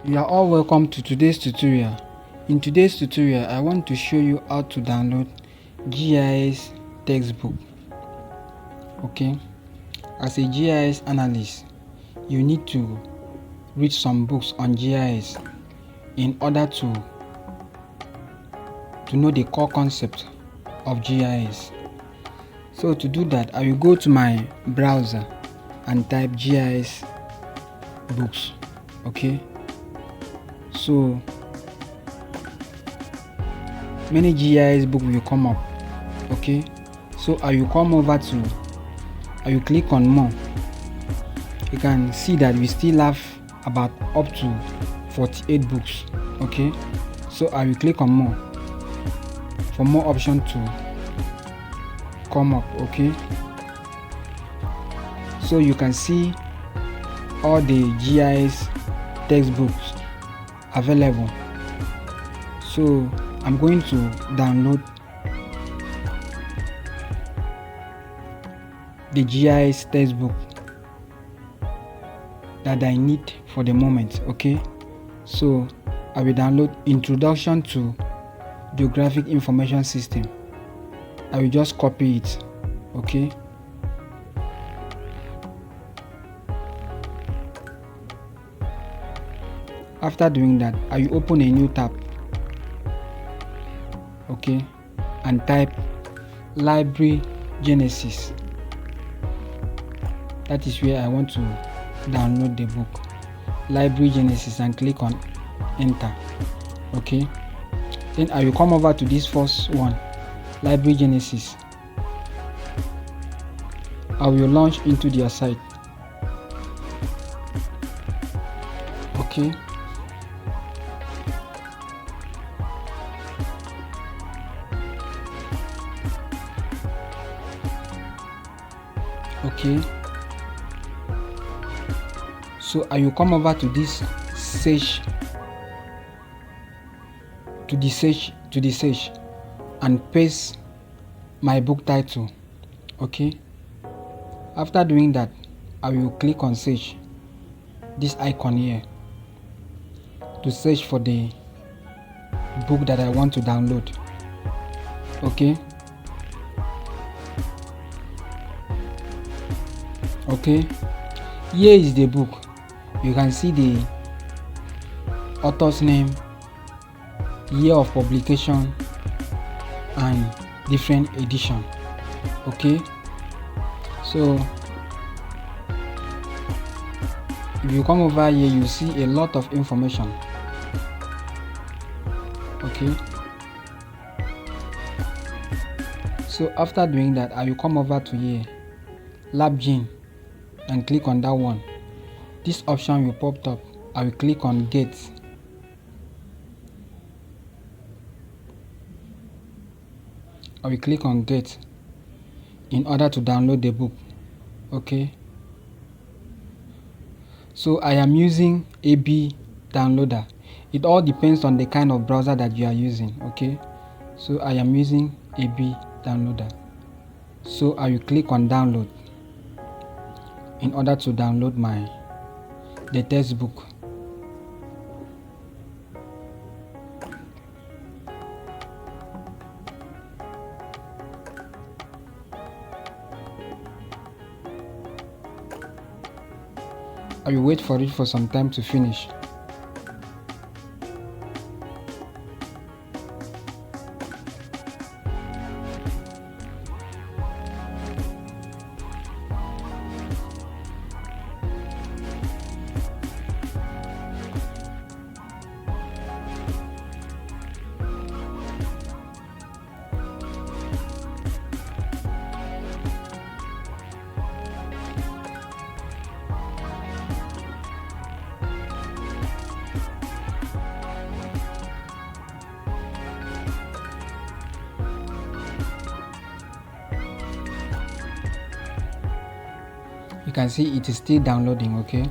You are all welcome to today's tutorial. In today's tutorial, I want to show you how to download GIS textbook. Okay, as a GIS analyst, you need to read some books on GIS in order to know the core concept of GIS. So to do that, I will go to my browser and type GIS books. Okay, so many GIS book will come up. Okay, so I will click on more. You can see that we still have about up to 48 books. Okay, so I will click on more for more options to come up. Okay, so you can see all the GIS textbooks available. So I'm going to download the GIS textbook that I need for the moment. Okay, so I will download Introduction to Geographic Information System. I will just copy it. Okay, after doing that, I will open a new tab. Okay, and type Library Genesis. That is where I want to download the book, Library Genesis, and click on enter. Okay, then I will come over to this first one, Library Genesis. I will launch into their site. Okay, okay, so I will come over to this search, to the search and paste my book title. Okay, after doing that, I will click on search, this icon here, to search for the book that I want to download. Okay, okay, here is the book. You can see the author's name, year of publication, and different edition. Okay, so if you come over here, you see a lot of information. Okay, so after doing that, I will come over to here, LabGen, and click on that one. This option will pop up. I will click on Get. I will click on Get in order to download the book. Okay, so I am using AB downloader. It all depends on the kind of browser that you are using. Okay, so I am using AB downloader. So I will click on download in order to download the textbook. I will wait for it for some time to finish. You can see it is still downloading. Okay,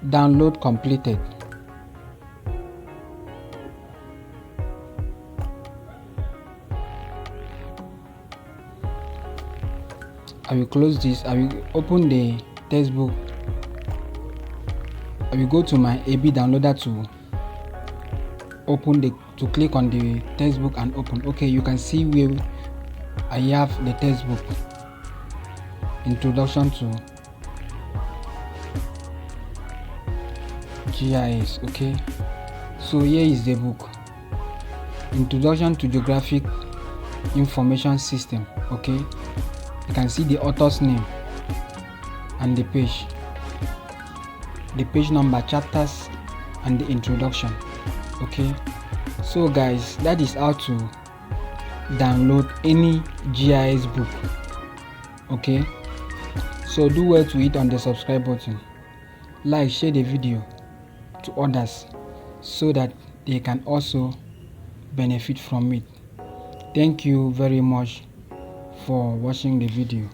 download completed. I will close this. I will open the textbook. I will go to my AB downloader to click on the textbook and open. Okay, you can see where I have the textbook, Introduction to GIS. Okay, so here is the book, Introduction to Geographic Information System. Okay, you can see the author's name and the page number, chapters, and the introduction. Okay, so guys, that is how to download any GIS book. Okay, so do well to hit on the subscribe button, like, share the video to others so that they can also benefit from it. Thank you very much for watching the video.